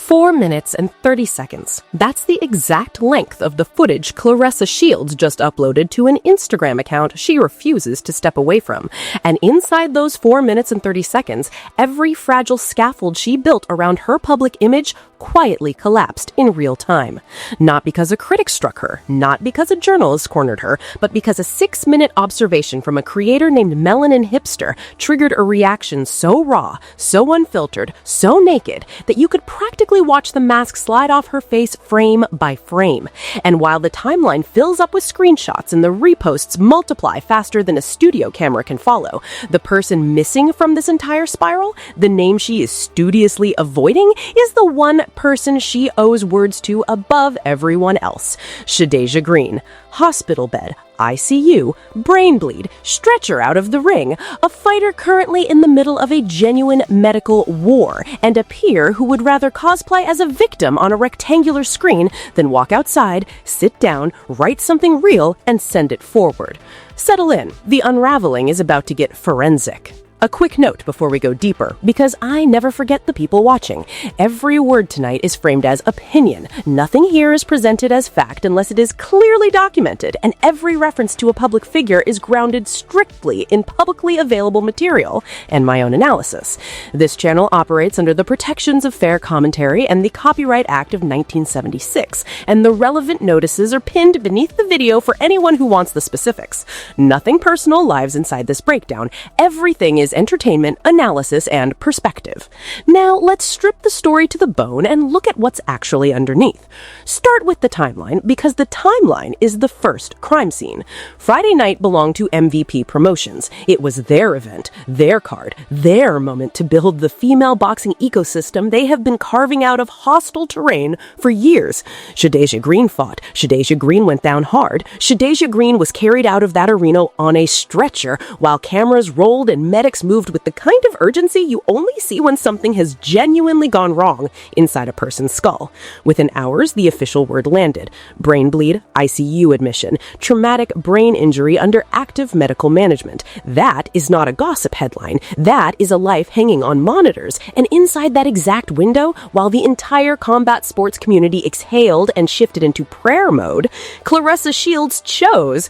4 minutes and 30 seconds. That's the exact length of the footage Claressa Shields just uploaded to an Instagram account she refuses to step away from. And inside those 4 minutes and 30 seconds, every fragile scaffold she built around her public image quietly collapsed in real time. Not because a critic struck her, not because a journalist cornered her, but because a 6-minute observation from a creator named Melanin Hipster triggered a reaction so raw, so unfiltered, so naked, that you could practically watch the mask slide off her face frame by frame. And while the timeline fills up with screenshots and the reposts multiply faster than a studio camera can follow, the person missing from this entire spiral, the name she is studiously avoiding, is the one person she owes words to above everyone else. Shadasia Green. Hospital bed, ICU, brain bleed, stretcher out of the ring, a fighter currently in the middle of a genuine medical war, and a peer who would rather cosplay as a victim on a rectangular screen than walk outside, sit down, write something real, and send it forward. Settle in. The unraveling is about to get forensic. A quick note before we go deeper, because I never forget the people watching. Every word tonight is framed as opinion. Nothing here is presented as fact unless it is clearly documented, and every reference to a public figure is grounded strictly in publicly available material and my own analysis. This channel operates under the protections of fair commentary and the Copyright Act of 1976, and the relevant notices are pinned beneath the video for anyone who wants the specifics. Nothing personal lives inside this breakdown. Everything is entertainment, analysis, and perspective. Now, let's strip the story to the bone and look at what's actually underneath. Start with the timeline, because the timeline is the first crime scene. Friday night belonged to MVP Promotions. It was their event, their card, their moment to build the female boxing ecosystem they have been carving out of hostile terrain for years. Shadasia Green fought. Shadasia Green went down hard. Shadasia Green was carried out of that arena on a stretcher while cameras rolled and medics moved with the kind of urgency you only see when something has genuinely gone wrong inside a person's skull. Within hours, the official word landed. Brain bleed, ICU admission, traumatic brain injury under active medical management. That is not a gossip headline. That is a life hanging on monitors. And inside that exact window, while the entire combat sports community exhaled and shifted into prayer mode, Claressa Shields chose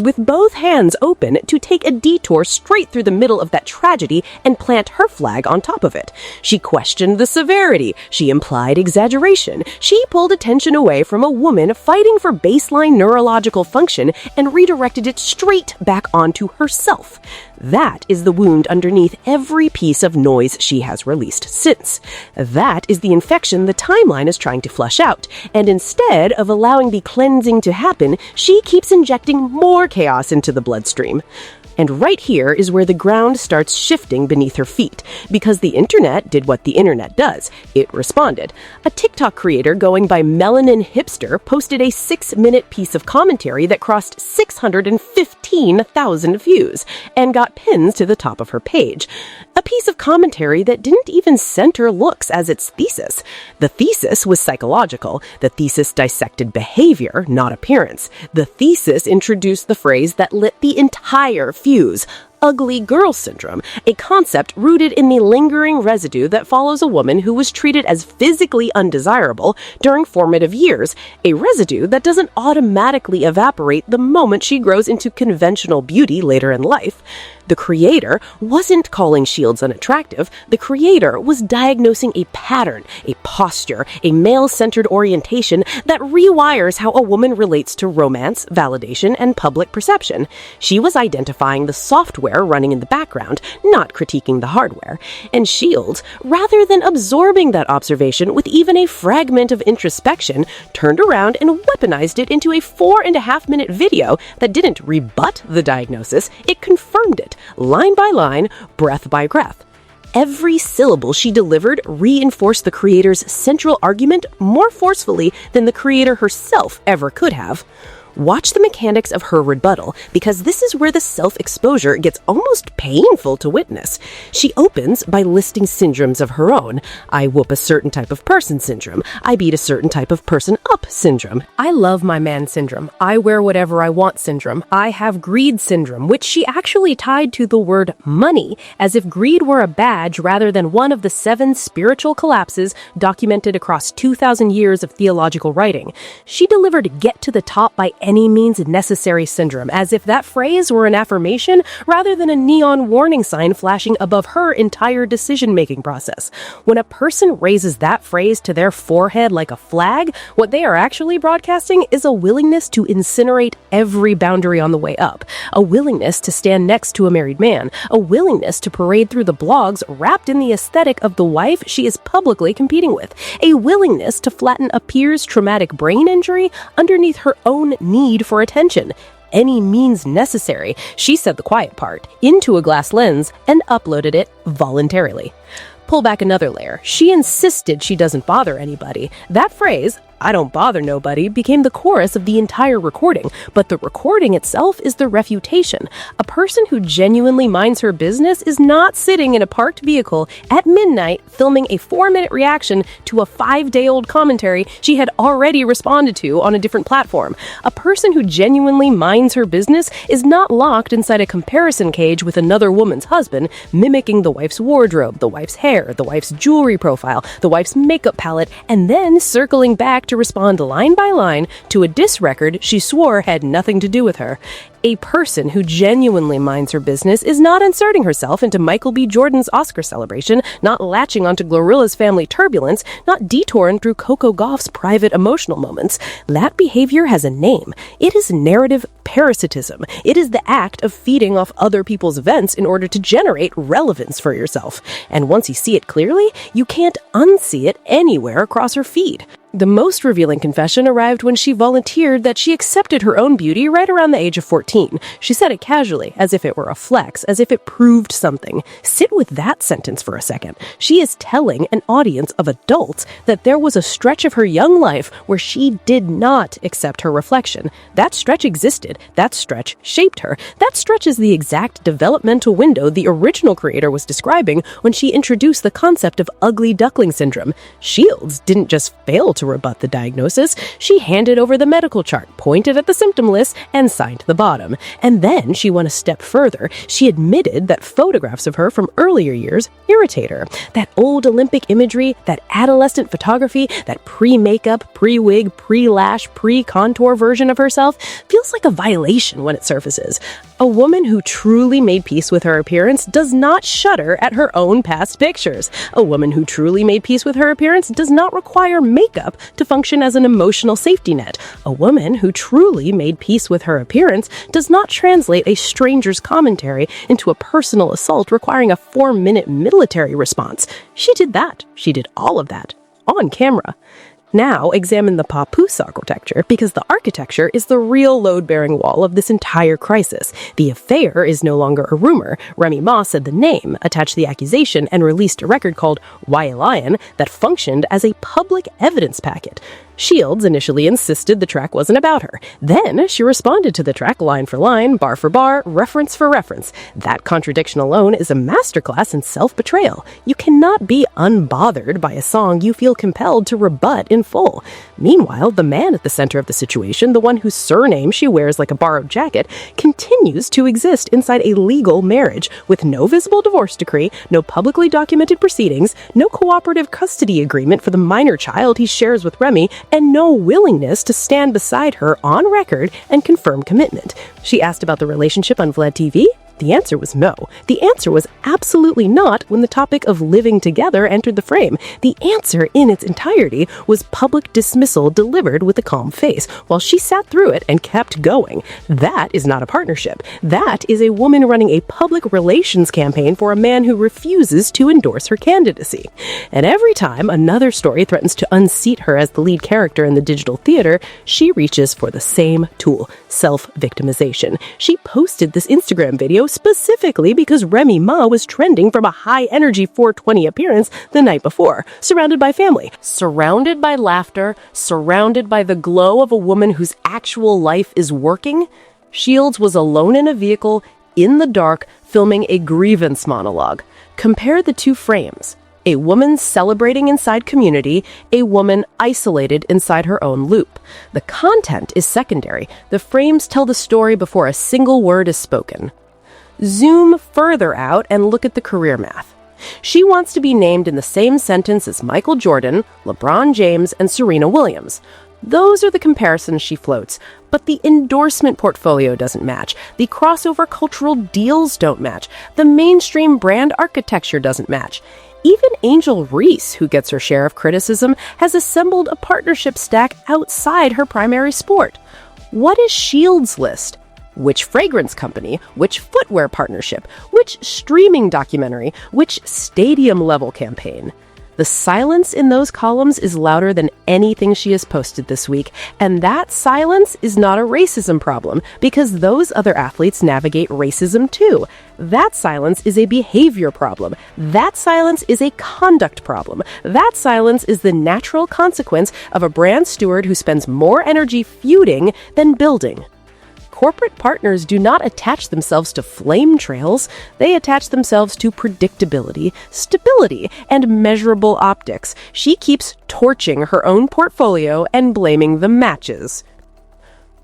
with both hands open to take a detour straight through the middle of that tragedy and plant her flag on top of it. She questioned the severity. She implied exaggeration. She pulled attention away from a woman fighting for baseline neurological function and redirected it straight back onto herself. That is the wound underneath every piece of noise she has released since. That is the infection the timeline is trying to flush out, and instead of allowing the cleansing to happen, she keeps injecting more chaos into the bloodstream. And right here is where the ground starts shifting beneath her feet, because the internet did what the internet does. It responded. A TikTok creator going by Melanin Hipster posted a 6-minute piece of commentary that crossed 615,000 views and got pins to the top of her page. A piece of commentary that didn't even center looks as its thesis. The thesis was psychological. The thesis dissected behavior, not appearance. The thesis introduced the phrase that lit the entire fuse: ugly girl syndrome, a concept rooted in the lingering residue that follows a woman who was treated as physically undesirable during formative years, a residue that doesn't automatically evaporate the moment she grows into conventional beauty later in life. The creator wasn't calling Shields unattractive. The creator was diagnosing a pattern, a posture, a male-centered orientation that rewires how a woman relates to romance, validation, and public perception. She was identifying the software running in the background, not critiquing the hardware. And Shields, rather than absorbing that observation with even a fragment of introspection, turned around and weaponized it into a 4.5-minute video that didn't rebut the diagnosis, it confirmed it. Line by line, breath by breath. Every syllable she delivered reinforced the creator's central argument more forcefully than the creator herself ever could have. Watch the mechanics of her rebuttal, because this is where the self-exposure gets almost painful to witness. She opens by listing syndromes of her own. I whoop a certain type of person syndrome. I beat a certain type of person up syndrome. I love my man syndrome. I wear whatever I want syndrome. I have greed syndrome, which she actually tied to the word money, as if greed were a badge rather than one of the 7 spiritual collapses documented across 2,000 years of theological writing. She delivered get to the top by any means necessary syndrome, as if that phrase were an affirmation rather than a neon warning sign flashing above her entire decision-making process. When a person raises that phrase to their forehead like a flag, what they are actually broadcasting is a willingness to incinerate every boundary on the way up, a willingness to stand next to a married man, a willingness to parade through the blogs wrapped in the aesthetic of the wife she is publicly competing with, a willingness to flatten a peer's traumatic brain injury underneath her own need for attention. Any means necessary, she said the quiet part, into a glass lens and uploaded it voluntarily. Pull back another layer. She insisted she doesn't bother anybody. That phrase, I don't bother nobody, became the chorus of the entire recording, but the recording itself is the refutation. A person who genuinely minds her business is not sitting in a parked vehicle at midnight filming a 4-minute reaction to a 5-day-old commentary she had already responded to on a different platform. A person who genuinely minds her business is not locked inside a comparison cage with another woman's husband, mimicking the wife's wardrobe, the wife's hair, the wife's jewelry profile, the wife's makeup palette, and then circling back to respond line by line to a diss record she swore had nothing to do with her. A person who genuinely minds her business is not inserting herself into Michael B. Jordan's Oscar celebration, not latching onto Glorilla's family turbulence, not detouring through Coco Gauff's private emotional moments. That behavior has a name. It is narrative parasitism. It is the act of feeding off other people's events in order to generate relevance for yourself. And once you see it clearly, you can't unsee it anywhere across her feed. The most revealing confession arrived when she volunteered that she accepted her own beauty right around the age of 14. She said it casually, as if it were a flex, as if it proved something. Sit with that sentence for a second. She is telling an audience of adults that there was a stretch of her young life where she did not accept her reflection. That stretch existed. That stretch shaped her. That stretch is the exact developmental window the original creator was describing when she introduced the concept of ugly duckling syndrome. Shields didn't just fail to rebut the diagnosis. She handed over the medical chart, pointed at the symptom list, and signed the bottom. And then she went a step further. She admitted that photographs of her from earlier years irritate her. That old Olympic imagery, that adolescent photography, that pre-makeup, pre-wig, pre-lash, pre-contour version of herself feels like a violation when it surfaces. A woman who truly made peace with her appearance does not shudder at her own past pictures. A woman who truly made peace with her appearance does not require makeup to function as an emotional safety net. A woman who truly made peace with her appearance does not translate a stranger's commentary into a personal assault requiring a 4-minute military response. She did that. She did all of that on camera. Now examine the Papoose architecture, because the architecture is the real load-bearing wall of this entire crisis. The affair is no longer a rumor. Remy Ma said the name, attached the accusation, and released a record called Why a Lion that functioned as a public evidence packet. Shields initially insisted the track wasn't about her. Then she responded to the track line for line, bar for bar, reference for reference. That contradiction alone is a masterclass in self-betrayal. You cannot be unbothered by a song you feel compelled to rebut in full. Meanwhile, the man at the center of the situation, the one whose surname she wears like a borrowed jacket, continues to exist inside a legal marriage with no visible divorce decree, no publicly documented proceedings, no cooperative custody agreement for the minor child he shares with Remy, and no willingness to stand beside her on record and confirm commitment. She asked about the relationship on Vlad TV. The answer was no. The answer was absolutely not when the topic of living together entered the frame. The answer in its entirety was public dismissal delivered with a calm face, while she sat through it and kept going. That is not a partnership. That is a woman running a public relations campaign for a man who refuses to endorse her candidacy. And every time another story threatens to unseat her as the lead character in the digital theater, she reaches for the same tool, self-victimization. She posted this Instagram video video specifically because Remy Ma was trending from a high-energy 420 appearance the night before, surrounded by family, surrounded by laughter, surrounded by the glow of a woman whose actual life is working. Shields was alone in a vehicle, in the dark, filming a grievance monologue. Compare the two frames. A woman celebrating inside community, a woman isolated inside her own loop. The content is secondary. The frames tell the story before a single word is spoken. Zoom further out and look at the career math. She wants to be named in the same sentence as Michael Jordan, LeBron James, and Serena Williams. Those are the comparisons she floats, but the endorsement portfolio doesn't match. The crossover cultural deals don't match. The mainstream brand architecture doesn't match. Even Angel Reese, who gets her share of criticism, has assembled a partnership stack outside her primary sport. What is Shields' list? Which fragrance company? Which footwear partnership? Which streaming documentary? Which stadium-level campaign? The silence in those columns is louder than anything she has posted this week, and that silence is not a racism problem, because those other athletes navigate racism too. That silence is a behavior problem. That silence is a conduct problem. That silence is the natural consequence of a brand steward who spends more energy feuding than building. Corporate partners do not attach themselves to flame trails. They attach themselves to predictability, stability, and measurable optics. She keeps torching her own portfolio and blaming the matches.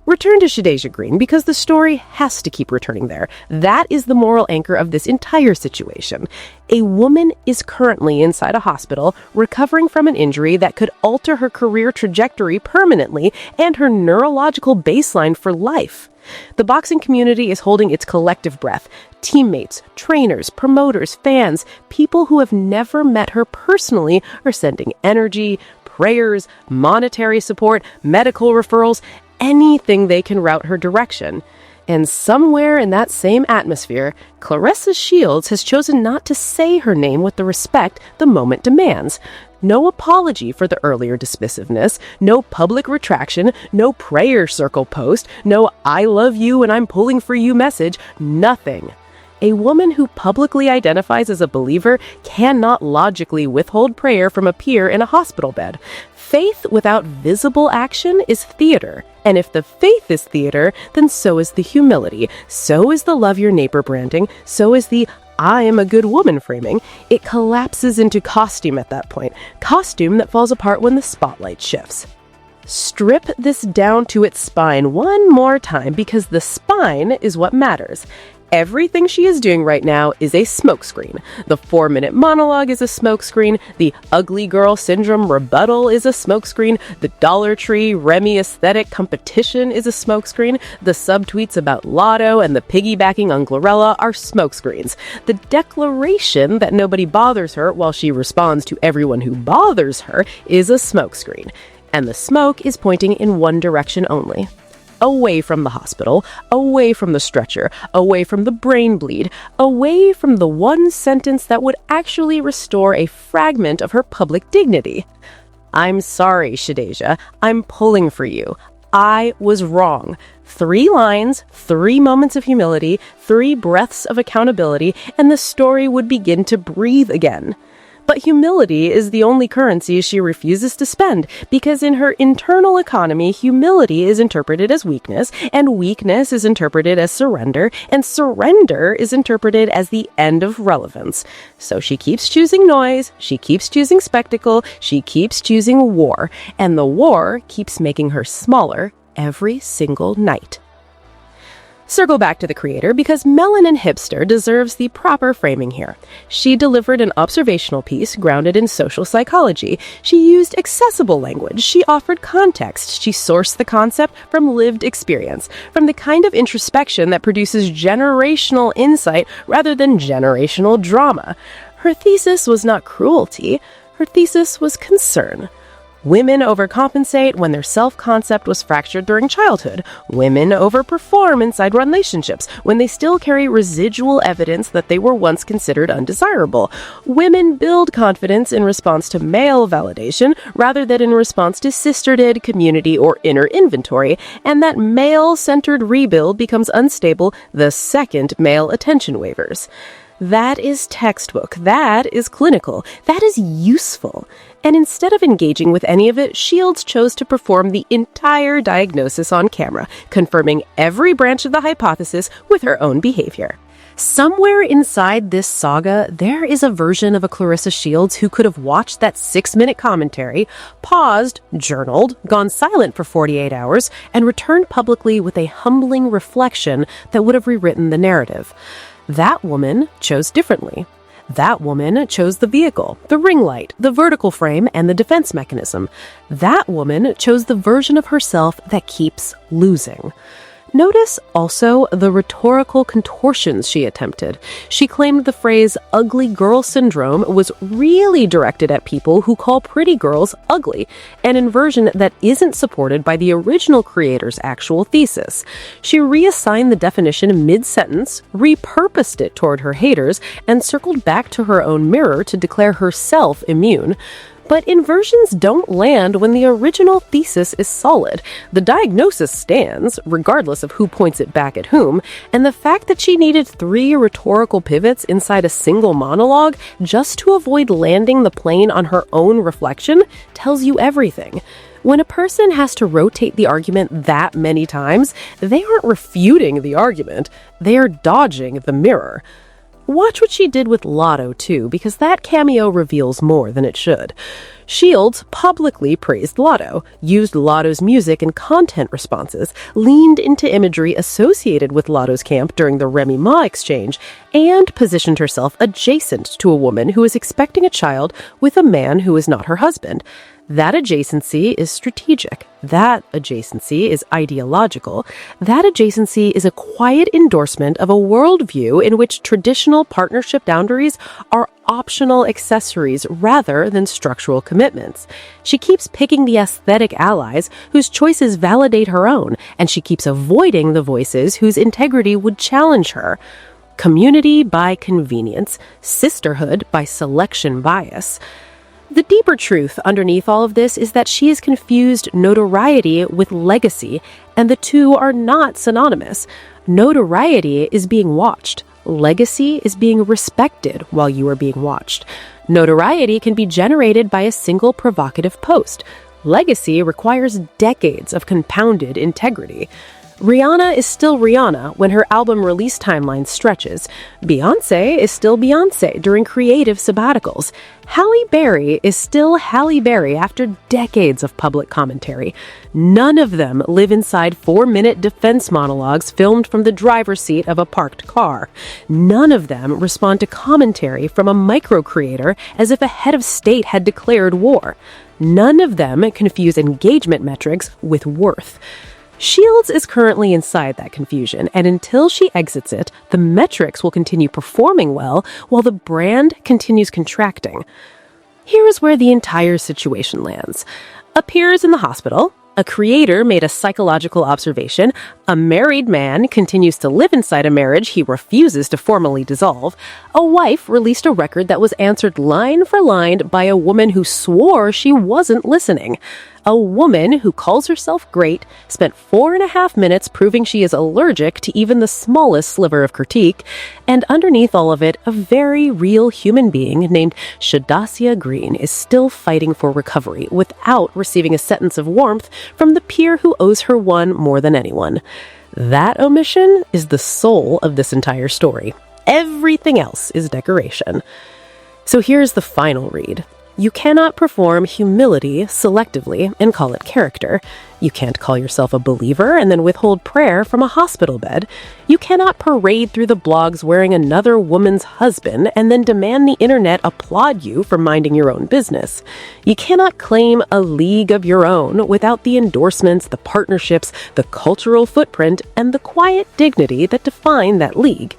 Return to Shadasia Green because the story has to keep returning there. That is the moral anchor of this entire situation. A woman is currently inside a hospital recovering from an injury that could alter her career trajectory permanently and her neurological baseline for life. The boxing community is holding its collective breath. Teammates, trainers, promoters, fans, people who have never met her personally are sending energy, prayers, monetary support, medical referrals, anything they can route her direction. And somewhere in that same atmosphere, Claressa Shields has chosen not to say her name with the respect the moment demands. No apology for the earlier dismissiveness, no public retraction, no prayer circle post, no "I love you and I'm pulling for you" message, nothing. A woman who publicly identifies as a believer cannot logically withhold prayer from a peer in a hospital bed. Faith without visible action is theater. And if the faith is theater, then so is the humility, so is the love your neighbor branding, so is the "I am a good woman" framing. It collapses into costume at that point. Costume that falls apart when the spotlight shifts. Strip this down to its spine one more time because the spine is what matters. Everything she is doing right now is a smokescreen. The 4-minute monologue is a smokescreen. The ugly girl syndrome rebuttal is a smokescreen. The Dollar Tree Remy aesthetic competition is a smokescreen. The subtweets about Lotto and the piggybacking on Glorella are smokescreens. The declaration that nobody bothers her while she responds to everyone who bothers her is a smokescreen. And the smoke is pointing in one direction only. Away from the hospital, away from the stretcher, away from the brain bleed, away from the one sentence that would actually restore a fragment of her public dignity. "I'm sorry, Shadasia. I'm pulling for you. I was wrong." 3 lines, 3 moments of humility, 3 breaths of accountability, and the story would begin to breathe again. But humility is the only currency she refuses to spend, because in her internal economy, humility is interpreted as weakness, and weakness is interpreted as surrender, and surrender is interpreted as the end of relevance. So she keeps choosing noise, she keeps choosing spectacle, she keeps choosing war, and the war keeps making her smaller every single night. Circle back to the creator because Melanin Hipster deserves the proper framing here. She delivered an observational piece grounded in social psychology. She used accessible language. She offered context. She sourced the concept from lived experience, from the kind of introspection that produces generational insight rather than generational drama. Her thesis was not cruelty. Her thesis was concern. Women overcompensate when their self-concept was fractured during childhood. Women overperform inside relationships when they still carry residual evidence that they were once considered undesirable. Women build confidence in response to male validation rather than in response to sisterhood, community, or inner inventory, and that male-centered rebuild becomes unstable the second male attention wavers. That is textbook. That is clinical. That is useful. And instead of engaging with any of it, Shields chose to perform the entire diagnosis on camera, confirming every branch of the hypothesis with her own behavior. Somewhere inside this saga, there is a version of a Claressa Shields who could have watched that 6-minute commentary, paused, journaled, gone silent for 48 hours, and returned publicly with a humbling reflection that would have rewritten the narrative. That woman chose differently. That woman chose the vehicle, the ring light, the vertical frame, and the defense mechanism. That woman chose the version of herself that keeps losing. Notice also the rhetorical contortions she attempted. She claimed the phrase ugly girl syndrome was really directed at people who call pretty girls ugly, an inversion that isn't supported by the original creator's actual thesis. She reassigned the definition mid-sentence, repurposed it toward her haters, and circled back to her own mirror to declare herself immune. But inversions don't land when the original thesis is solid. The diagnosis stands, regardless of who points it back at whom, and the fact that she needed 3 rhetorical pivots inside a single monologue just to avoid landing the plane on her own reflection tells you everything. When a person has to rotate the argument that many times, they aren't refuting the argument, they are dodging the mirror. Watch what she did with Lotto, too, because that cameo reveals more than it should. Shields publicly praised Lotto, used Lotto's music and content responses, leaned into imagery associated with Lotto's camp during the Remy Ma exchange, and positioned herself adjacent to a woman who is expecting a child with a man who is not her husband. That adjacency is strategic. That adjacency is ideological. That adjacency is a quiet endorsement of a worldview in which traditional partnership boundaries are optional accessories rather than structural commitments. She keeps picking the aesthetic allies whose choices validate her own, and she keeps avoiding the voices whose integrity would challenge her. Community by convenience, sisterhood by selection bias. The deeper truth underneath all of this is that she has confused notoriety with legacy, and the two are not synonymous. Notoriety is being watched. Legacy is being respected while you are being watched. Notoriety can be generated by a single provocative post. Legacy requires decades of compounded integrity. Rihanna is still Rihanna when her album release timeline stretches. Beyoncé is still Beyoncé during creative sabbaticals. Halle Berry is still Halle Berry after decades of public commentary. None of them live inside 4-minute defense monologues filmed from the driver's seat of a parked car. None of them respond to commentary from a micro-creator as if a head of state had declared war. None of them confuse engagement metrics with worth. Shields is currently inside that confusion, and until she exits it, the metrics will continue performing well while the brand continues contracting. Here is where the entire situation lands. Appears in the hospital. A creator made a psychological observation. A married man continues to live inside a marriage he refuses to formally dissolve. A wife released a record that was answered line for line by a woman who swore she wasn't listening. A woman who calls herself great spent 4.5 minutes proving she is allergic to even the smallest sliver of critique, and underneath all of it, a very real human being named Shadasia Green is still fighting for recovery without receiving a sentence of warmth from the peer who owes her one more than anyone. That omission is the soul of this entire story. Everything else is decoration. So here's the final read. You cannot perform humility selectively and call it character. You can't call yourself a believer and then withhold prayer from a hospital bed. You cannot parade through the blogs wearing another woman's husband and then demand the internet applaud you for minding your own business. You cannot claim a league of your own without the endorsements, the partnerships, the cultural footprint, and the quiet dignity that define that league.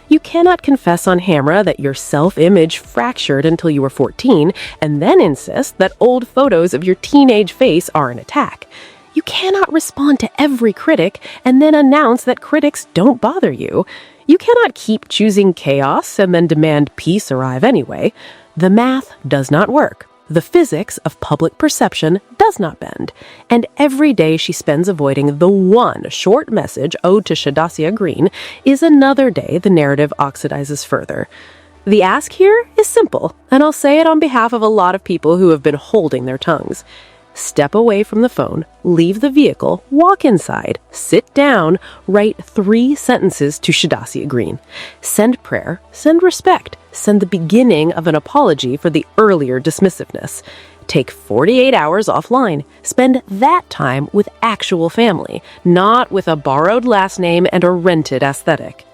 You cannot confess on camera that your self-image fractured until you were 14 and then insist that old photos of your teenage face are an attack. You cannot respond to every critic and then announce that critics don't bother you. You cannot keep choosing chaos and then demand peace arrive anyway. The math does not work. The physics of public perception does not bend, and every day she spends avoiding the one short message owed to Shadasia Green is another day the narrative oxidizes further. The ask here is simple, and I'll say it on behalf of a lot of people who have been holding their tongues. Step away from the phone, leave the vehicle, walk inside, sit down, write 3 sentences to Shadasia Green. Send prayer, send respect, send the beginning of an apology for the earlier dismissiveness. Take 48 hours offline. Spend that time with actual family, not with a borrowed last name and a rented aesthetic.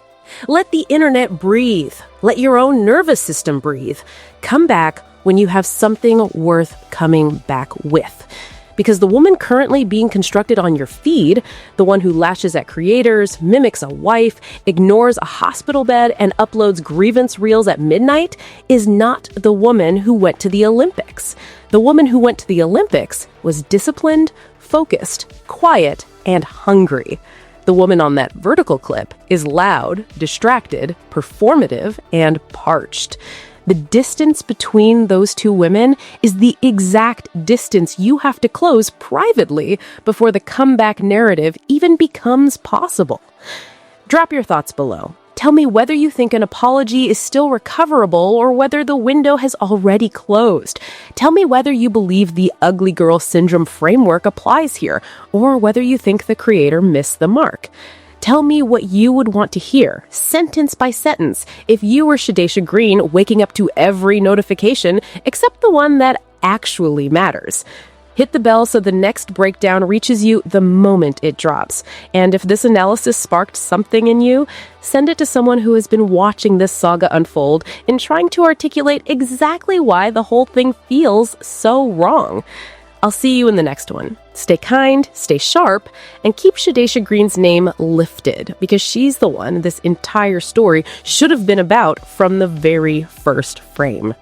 Let the internet breathe. Let your own nervous system breathe. Come back when you have something worth coming back with. Because the woman currently being constructed on your feed, the one who lashes at creators, mimics a wife, ignores a hospital bed, and uploads grievance reels at midnight, is not the woman who went to the Olympics. The woman who went to the Olympics was disciplined, focused, quiet, and hungry. The woman on that vertical clip is loud, distracted, performative, and parched. The distance between those two women is the exact distance you have to close privately before the comeback narrative even becomes possible. Drop your thoughts below. Tell me whether you think an apology is still recoverable or whether the window has already closed. Tell me whether you believe the ugly girl syndrome framework applies here or whether you think the creator missed the mark. Tell me what you would want to hear, sentence by sentence, if you were Shadasia Green waking up to every notification except the one that actually matters. Hit the bell so the next breakdown reaches you the moment it drops. And if this analysis sparked something in you, send it to someone who has been watching this saga unfold and trying to articulate exactly why the whole thing feels so wrong. I'll see you in the next one. Stay kind, stay sharp, and keep Shadasia Green's name lifted, because she's the one this entire story should have been about from the very first frame.